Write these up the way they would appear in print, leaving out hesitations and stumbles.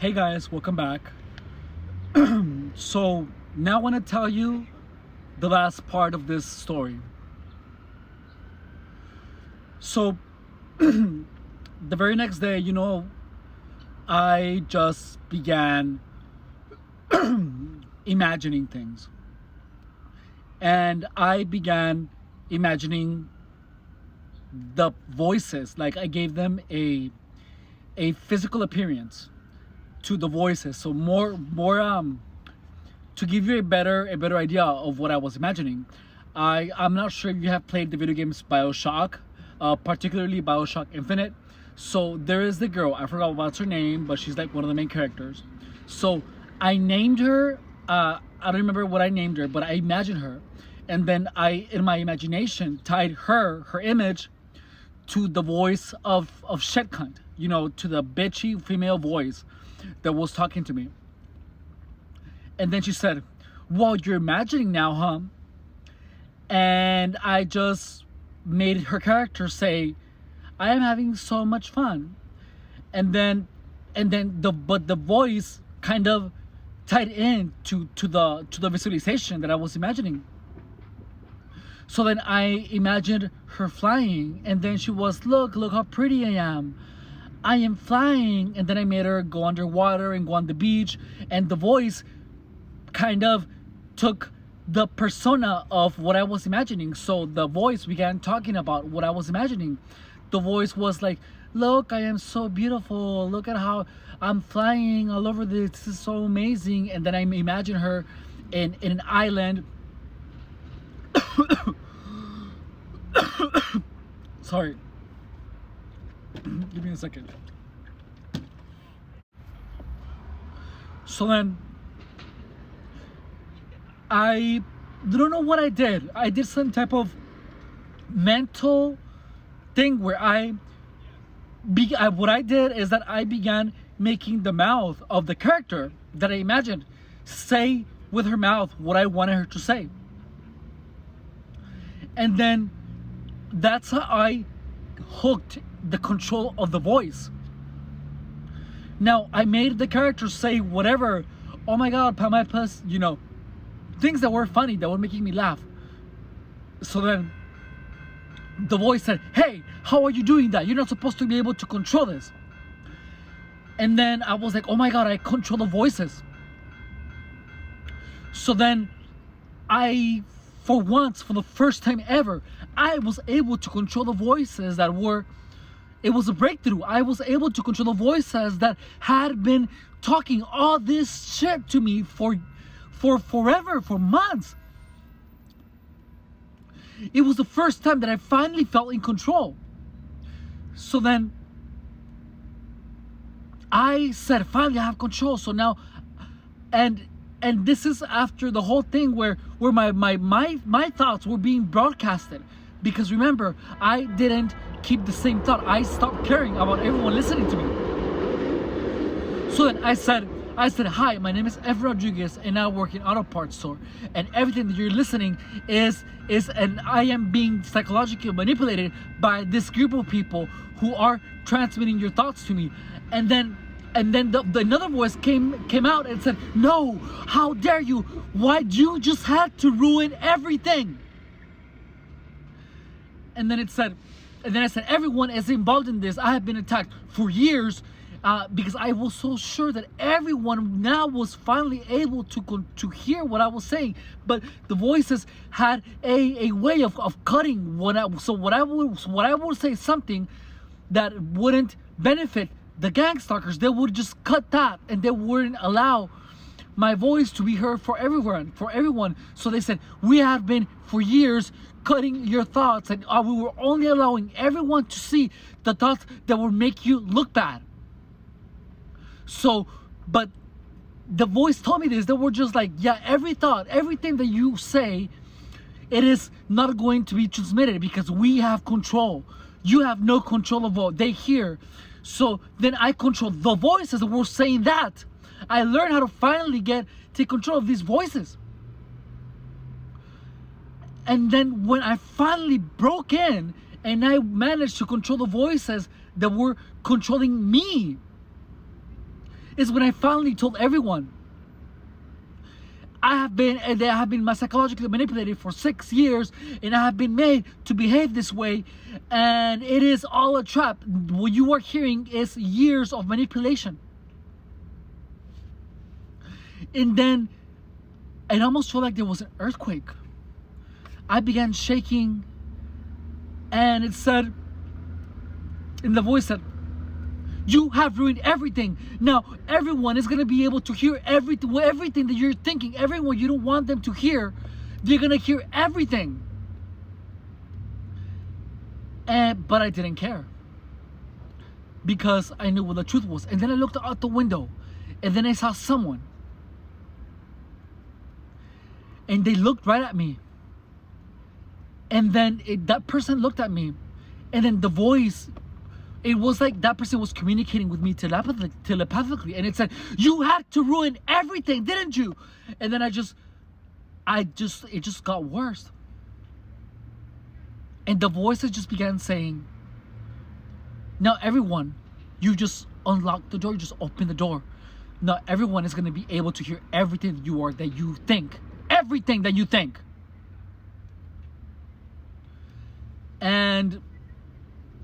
Hey guys, welcome back. So now I want to tell you the last part of this story. So the very next day, I just began imagining things. And I began imagining the voices, like I gave them a physical appearance to the voices. So more to give you a better idea of what I was imagining. I'm not sure if you have played the video games BioShock, particularly BioShock Infinite. So there is the girl, I forgot what's her name, but she's like one of the main characters. So I named her, I don't remember what I named her, but I imagined her. And then I, in my imagination, tied her image to the voice of Shetkunt, to the bitchy female voice that was talking to me. And then she said, "Well, you're imagining now, huh?" And I just made her character say, "I am having so much fun." And then the voice kind of tied in to the visualization that I was imagining. So then I imagined her flying, and then she was, look how pretty I am. I am flying. And then I made her go underwater and go on the beach, and the voice kind of took the persona of what I was imagining. So the voice began talking about what I was imagining. The voice was like, "Look, I am so beautiful. Look at how I'm flying all over this. This is so amazing." And then I imagine her in an island. Sorry. Give me a second. So then I don't know what I did. I did some type of mental thing where what I did is that I began making the mouth of the character that I imagined say with her mouth what I wanted her to say. And then that's how I hooked the control of the voice. Now I made the character say whatever. Oh my God, my plus, things that were funny, that were making me laugh. So then the voice said, "Hey, how are you doing that? You're not supposed to be able to control this." And then I was like, oh my God, I control the voices. So then for once, for the first time ever, I was able to control the voices it was a breakthrough. I was able to control the voices that had been talking all this shit to me for forever, for months. It was the first time that I finally felt in control. So then I said, finally I have control. So now, and this is after the whole thing where my thoughts were being broadcasted. Because remember, I didn't keep the same thought. I stopped caring about everyone listening to me. So then I said, "Hi, my name is Ev Rodriguez, and I work in auto parts store. And everything that you're listening is and I am being psychologically manipulated by this group of people who are transmitting your thoughts to me." And then another voice came out and said, "No, how dare you? Why you just had to ruin everything?" And then I said, "Everyone is involved in this. I have been attacked for years because I was so sure that everyone now was finally able to hear what I was saying. But the voices had a way of cutting what I would say something that wouldn't benefit the Gangstalkers. They would just cut that, and they wouldn't allow my voice to be heard for everyone. So they said, we have been for years cutting your thoughts, and we were only allowing everyone to see the thoughts that would make you look bad. So, but the voice told me this. They were just like, yeah, every thought, everything that you say, it is not going to be transmitted because we have control. You have no control of what they hear. So then I control the voices that were saying that. I learned how to finally take control of these voices. And then when I finally broke in and I managed to control the voices that were controlling me, is when I finally told everyone I have been psychologically manipulated for 6 years, and I have been made to behave this way, and it is all a trap. What you are hearing is years of manipulation. And then it almost felt like there was an earthquake. I began shaking, and it said, in the voice said, "You have ruined everything. Now everyone is going to be able to hear everything that you're thinking. Everyone you don't want them to hear, they're going to hear everything." But I didn't care, because I knew what the truth was. And then I looked out the window, and then I saw someone, and they looked right at me. And then that person looked at me, and then the voice, it was like that person was communicating with me telepathically, and it said, "You had to ruin everything, didn't you?" And then it just got worse. And the voices just began saying, "Now everyone, you just unlock the door, you just open the door. Now everyone is going to be able to hear everything that you think. Everything that you think." And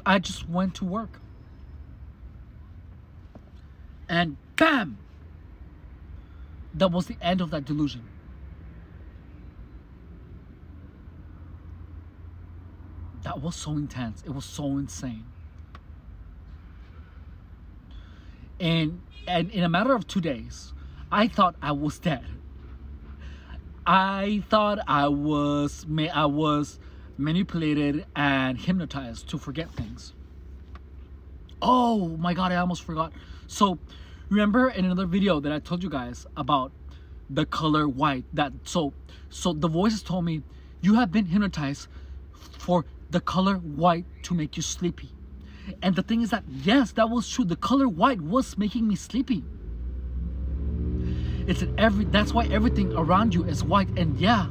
I just went to work. And bam! That was the end of that delusion. That was so intense. It was so insane. And in a matter of 2 days, I thought I was dead. I thought I was manipulated and hypnotized to forget things. Oh my God, I almost forgot. So remember in another video that I told you guys about the color white, so the voices told me, "You have been hypnotized for the color white to make you sleepy." And the thing is that, yes, that was true. The color white was making me sleepy. That's why everything around you is white. And yeah,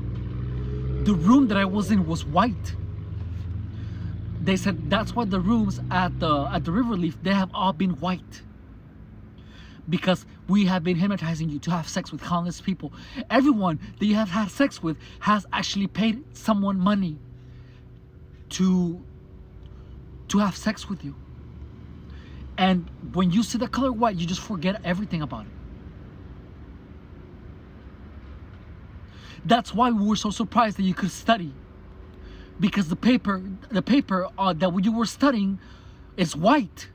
the room that I was in was white. They said that's why the rooms at the River Leaf, they have all been white, because we have been hypnotizing you to have sex with countless people. Everyone that you have had sex with has actually paid someone money to have sex with you. And when you see the color white, you just forget everything about it. That's why we were so surprised that you could study, because the paper that you were studying is white.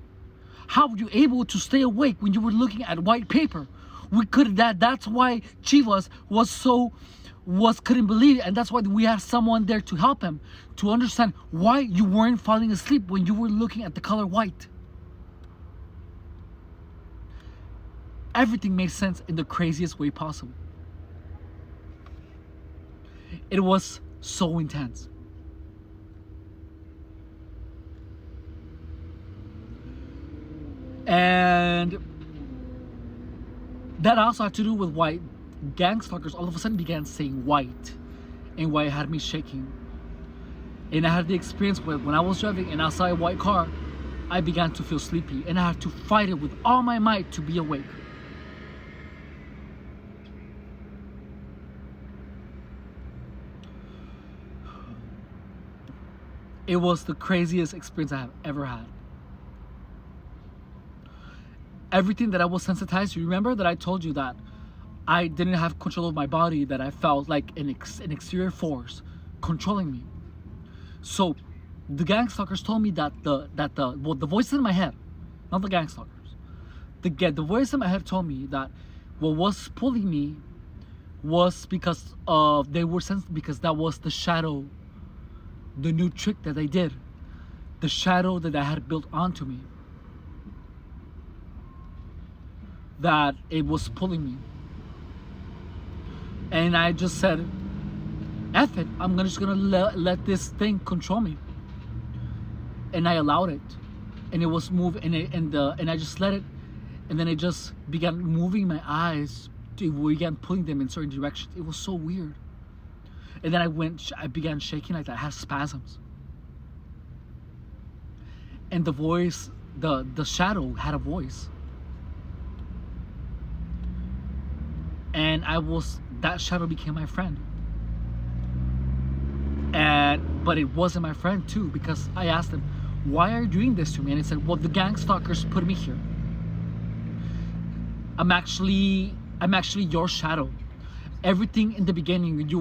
How were you able to stay awake when you were looking at white paper? That's why Chivas couldn't believe it, and that's why we had someone there to help him to understand why you weren't falling asleep when you were looking at the color white. Everything made sense in the craziest way possible. It was so intense. And that also had to do with why Gangstalkers all of a sudden began saying white, and why it had me shaking. And I had the experience where when I was driving and I saw a white car, I began to feel sleepy, and I had to fight it with all my might to be awake. It was the craziest experience I have ever had. Everything that I was sensitized to. Remember that I told you that I didn't have control of my body, that I felt like an exterior force controlling me. So the Gangstalkers told me that the voice in my head, not the Gangstalkers, the voice in my head told me that what was pulling me was because that was the shadow, the new trick that they did, the shadow that I had built onto me, that it was pulling me. And I just said, F it, I'm just gonna let this thing control me. And I allowed it, and it was moving, and I just let it, and then it just began moving my eyes. It began pulling them in certain directions. It was so weird. And then I began shaking like that. I had spasms. And the voice, the shadow had a voice. And that shadow became my friend. But it wasn't my friend too, because I asked him, why are you doing this to me? And he said, well, the gang stalkers put me here. I'm actually your shadow. Everything in the beginning, when you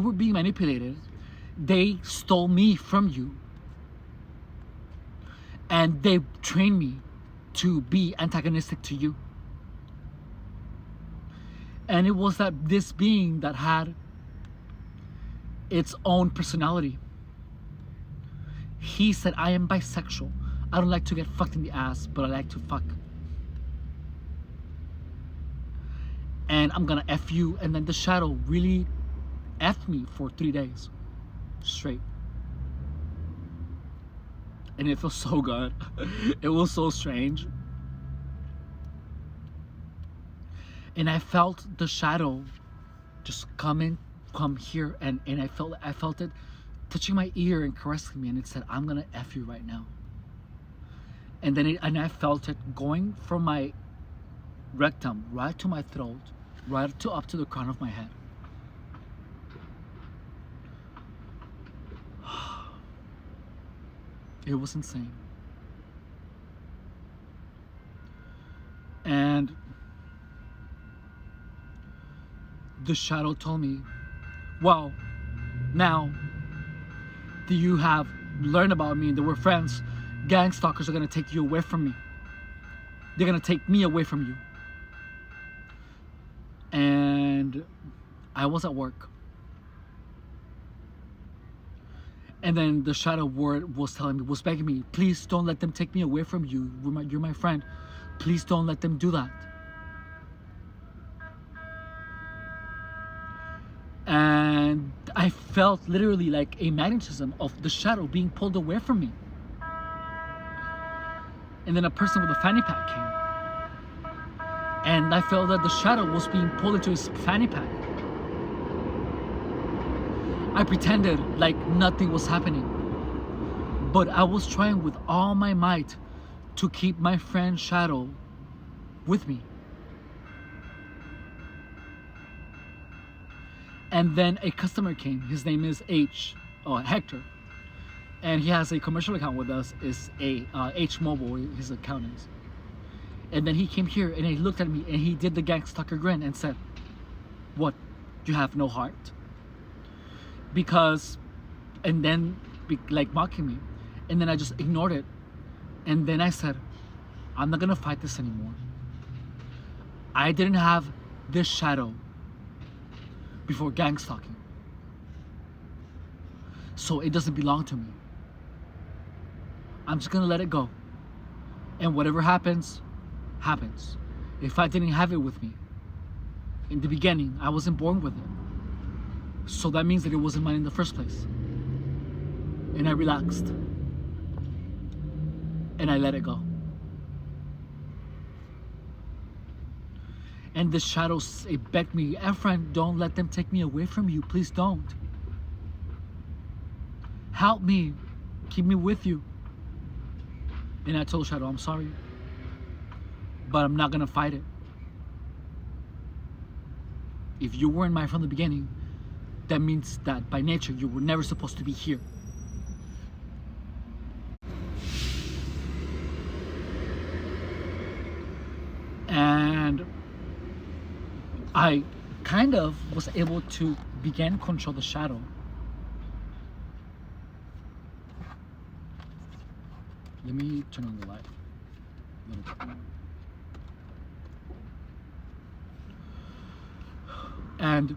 were being manipulated, they stole me from you. And they trained me to be antagonistic to you. And it was this being that had its own personality. He said, I am bisexual. I don't like to get fucked in the ass, but I like to fuck. And I'm gonna F you. And then the shadow really F'd me for 3 days straight. And it felt so good. It was so strange. And I felt the shadow just come here, and I felt it touching my ear and caressing me, and it said, I'm gonna F you right now. And then I felt it going from my rectum right to my throat, right up to the crown of my head. It was insane. And the shadow told me, well, now that you have learned about me and that we're friends, gang stalkers are gonna take you away from me. They're gonna take me away from you. And I was at work. And then the shadow word was begging me, please don't let them take me away from you. You're my friend. Please don't let them do that. And I felt literally like a magnetism of the shadow being pulled away from me. And then a person with a fanny pack came. And I felt that the shadow was being pulled into his fanny pack. I pretended like nothing was happening. But I was trying with all my might to keep my friend Shadow with me. And then a customer came. His name is Hector. And he has a commercial account with us. It's H Mobile, his account is. And then he came here and he looked at me and he did the Gangstalker grin and said, what, you have no heart? And then like mocking me. And then I just ignored it. And then I said, I'm not gonna fight this anymore. I didn't have this shadow before gangstalking. So it doesn't belong to me. I'm just gonna let it go. And whatever happens, happens. If I didn't have it with me in the beginning, I wasn't born with it. So that means that it wasn't mine in the first place. And I relaxed. And I let it go. And the shadows, it begged me, Efren, don't let them take me away from you. Please don't. Help me. Keep me with you. And I told Shadow, I'm sorry, but I'm not gonna fight it. If you weren't mine from the beginning, that means that by nature you were never supposed to be here. And I kind of was able to begin control the shadow. Let me turn on the light a little bit. And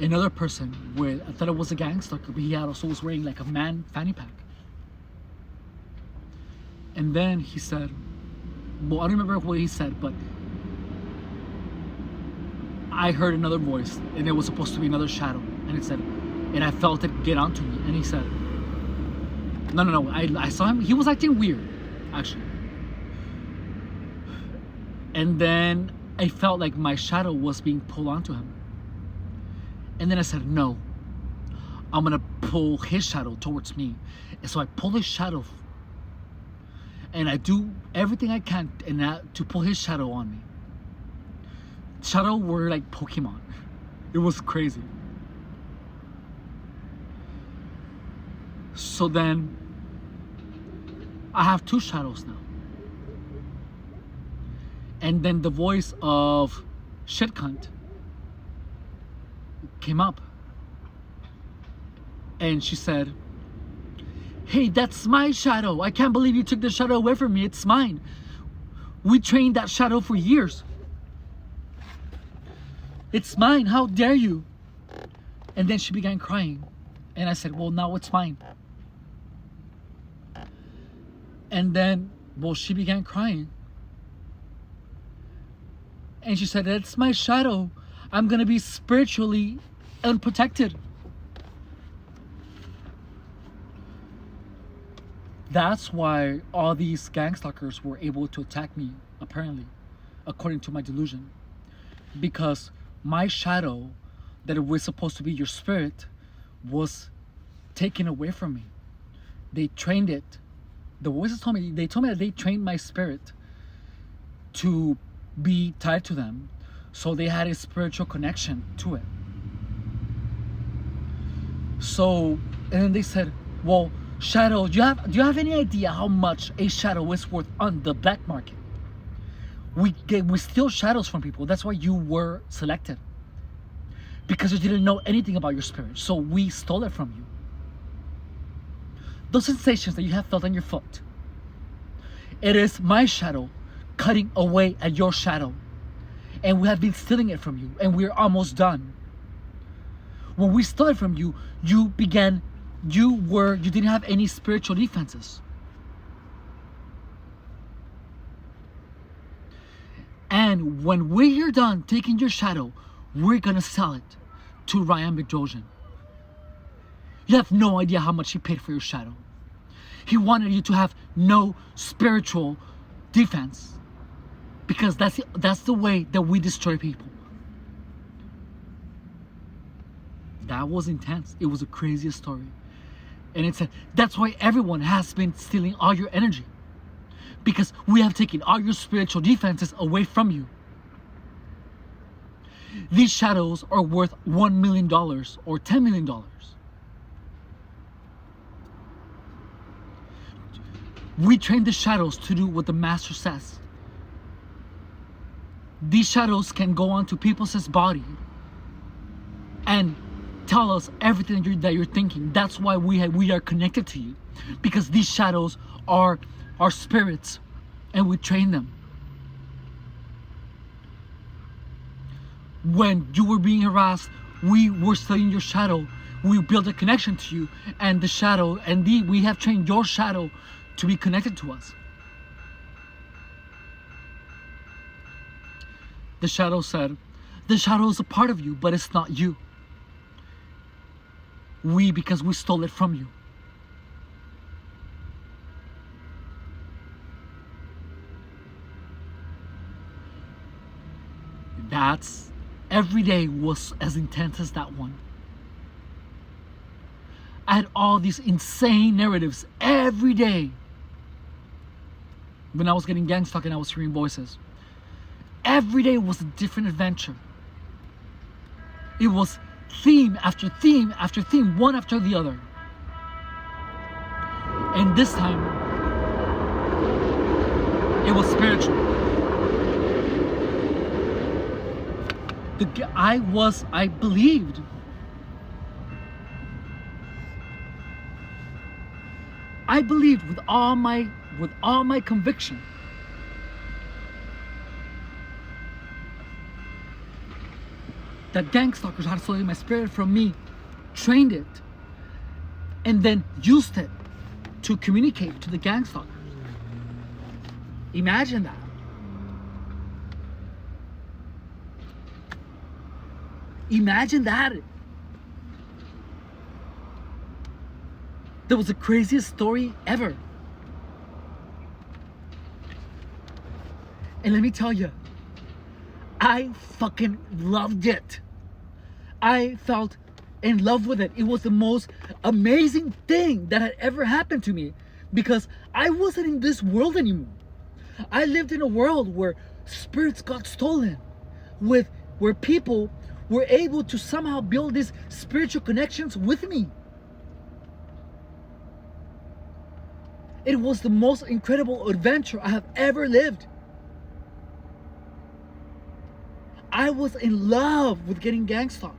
another person I thought it was a gangstalker, but he also was wearing like a man fanny pack. And then he said, well, I don't remember what he said, but I heard another voice, and it was supposed to be another shadow, and it said, and I felt it get onto me, and he said, no, I saw him, he was acting weird, actually. And then I felt like my shadow was being pulled onto him. And then I said, no, I'm gonna pull his shadow towards me. And so I pulled his shadow, And I do everything I can to pull his shadow on me. Shadow were like Pokemon. It was crazy. So then I have 2 shadows now. And then the voice of shit cunt came up. And she said, "Hey, that's my shadow. I can't believe you took the shadow away from me. It's mine. We trained that shadow for years. It's mine. How dare you?" And then she began crying. And I said, "Well, now it's mine." And then, she began crying. And she said, "That's my shadow. I'm going to be spiritually unprotected." That's why all these gangstalkers were able to attack me, apparently, according to my delusion. Because my shadow, that it was supposed to be your spirit, was taken away from me. They trained it. The voices told me that they trained my spirit to be tied to them. So they had a spiritual connection to it. So, and then they said, "Well, shadow, do you have any idea how much a shadow is worth on the black market? We steal shadows from people. That's why you were selected. Because you didn't know anything about your spirit. So we stole it from you. Those sensations that you have felt on your foot, it is my shadow cutting away at your shadow. And we have been stealing it from you. And we're almost done. When we stole it from you, you didn't have any spiritual defenses. And when we're done taking your shadow, we're gonna sell it to Ryan Bedrosian. You have no idea how much he paid for your shadow. He wanted you to have no spiritual defense, because that's the way that we destroy people." That was intense. It was the craziest story. And it said, that's why everyone has been stealing all your energy. Because we have taken all your spiritual defenses away from you. These shadows are worth $1 million or $10 million. We train the shadows to do what the master says. These shadows can go onto people's body and tell us everything that you're thinking. That's why we are connected to you, because these shadows are our spirits, and we train them. When you were being harassed, we were studying your shadow. We built a connection to you, and the shadow, and we have trained your shadow to be connected to us. The shadow said, "The shadow is a part of you, but it's not you. Because we stole it from you." Every day was as intense as that one. I had all these insane narratives every day. When I was getting Gangstalking, I was hearing voices. Every day was a different adventure. It was theme after theme after theme, one after the other. And this time, it was spiritual. I believed. I believed with all my conviction that gangstalkers had stolen my spirit from me, trained it, and then used it to communicate to the gangstalkers. Imagine that. Imagine that. That was the craziest story ever. And let me tell you, I fucking loved it. I felt in love with it. It was the most amazing thing that had ever happened to me. because I wasn't in this world anymore. I lived in a world where spirits got stolen, with where people were able to somehow build these spiritual connections with me. It was the most incredible adventure I have ever lived. I was in love with getting gangstalked.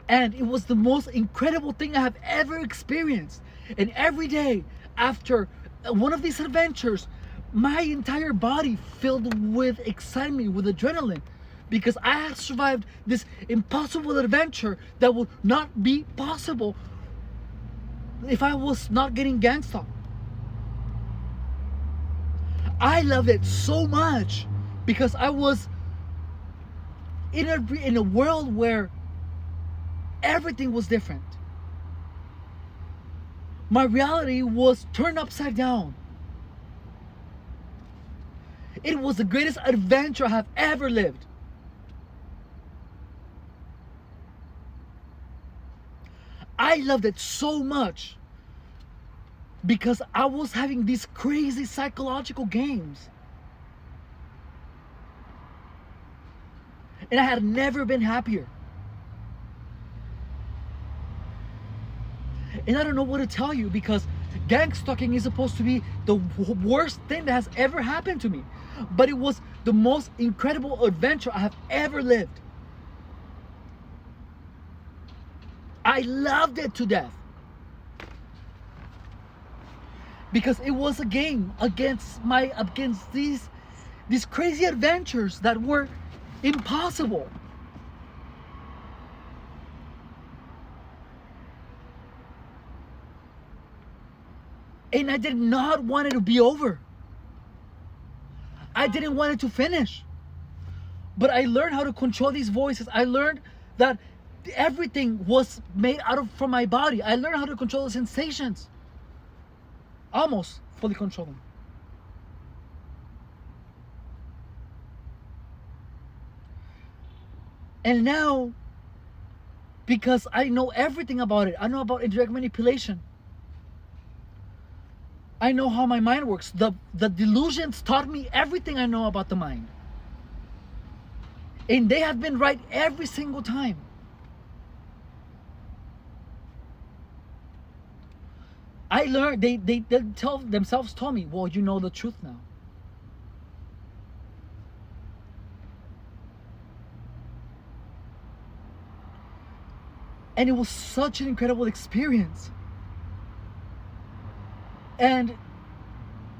And it was the most incredible thing I have ever experienced. And every day after one of these adventures, my entire body filled with excitement, with adrenaline, because I had survived this impossible adventure that would not be possible if I was not getting gangstalked. I loved it so much because I was in a world where everything was different. My reality was turned upside down. It was the greatest adventure I have ever lived. I loved it so much because I was having these crazy psychological games. And I had never been happier. And I don't know what to tell you, because gangstalking is supposed to be the worst thing that has ever happened to me. But it was the most incredible adventure I have ever lived. I loved it to death. Because it was a game against these crazy adventures that were impossible. And I did not want it to be over. I didn't want it to finish. But I learned how to control these voices. I learned that everything was made from my body. I learned how to control the sensations. Almost fully control them. And now, because I know everything about it, I know about indirect manipulation. I know how my mind works. The delusions taught me everything I know about the mind. And they have been right every single time. I learned, they told me, well, you know the truth now. And it was such an incredible experience. And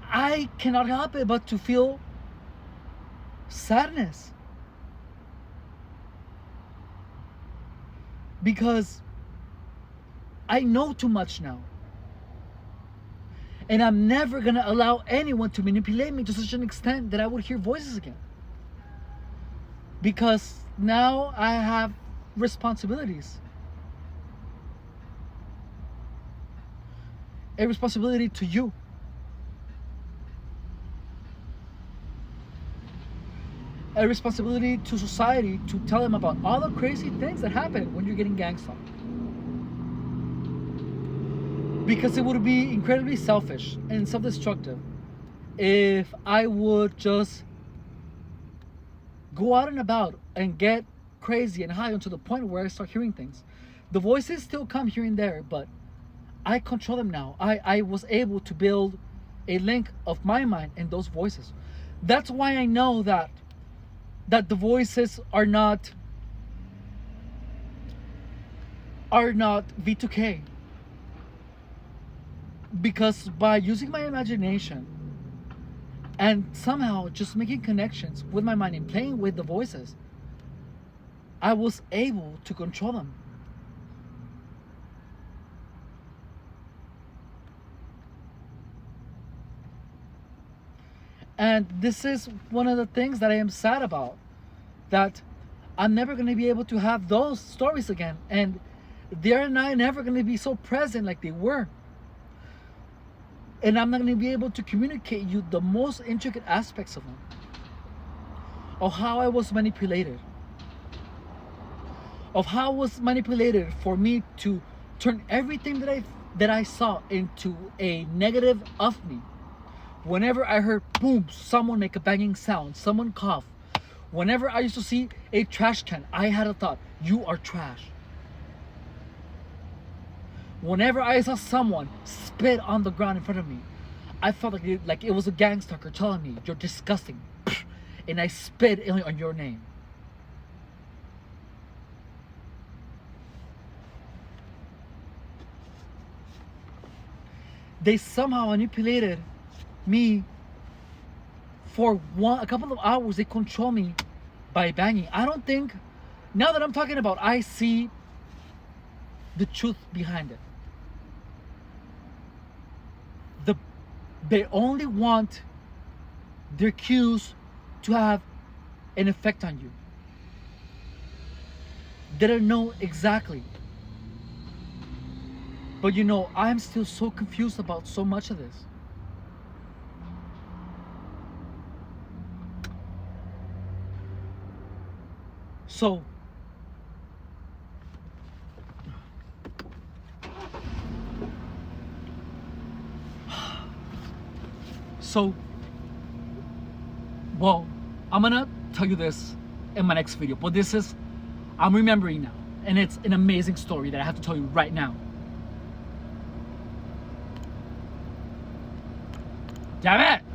I cannot help it but to feel sadness. Because I know too much now. And I'm never going to allow anyone to manipulate me to such an extent that I would hear voices again. Because now I have responsibilities. A responsibility to you. A responsibility to society to tell them about all the crazy things that happen when you're getting gangstalked. Because it would be incredibly selfish and self-destructive if I would just go out and about and get crazy and high until the point where I start hearing things. The voices still come here and there, but I control them now. I was able to build a link of my mind and those voices. That's why I know that the voices are not V2K. Because by using my imagination and somehow just making connections with my mind and playing with the voices, I was able to control them. And this is one of the things that I am sad about, that I'm never going to be able to have those stories again, and they're never going to be so present like they were. And I'm not going to be able to communicate you the most intricate aspects of them. of how I was manipulated, of how I was manipulated for me to turn everything that I saw into a negative of me. Whenever I heard boom, someone make a banging sound, someone cough, whenever I used to see a trash can, I had a thought, you are trash. Whenever I saw someone spit on the ground in front of me, I felt like it was a gangstalker telling me, you're disgusting. And I spit on your name. They somehow manipulated me for a couple of hours. They control me by banging. I don't think, now that I'm talking about, I see the truth behind it. They only want their cues to have an effect on you. They don't know exactly. But you know, I'm still so confused about so much of this. So, well, I'm gonna tell you this in my next video, but I'm remembering now, and it's an amazing story that I have to tell you right now. Damn it!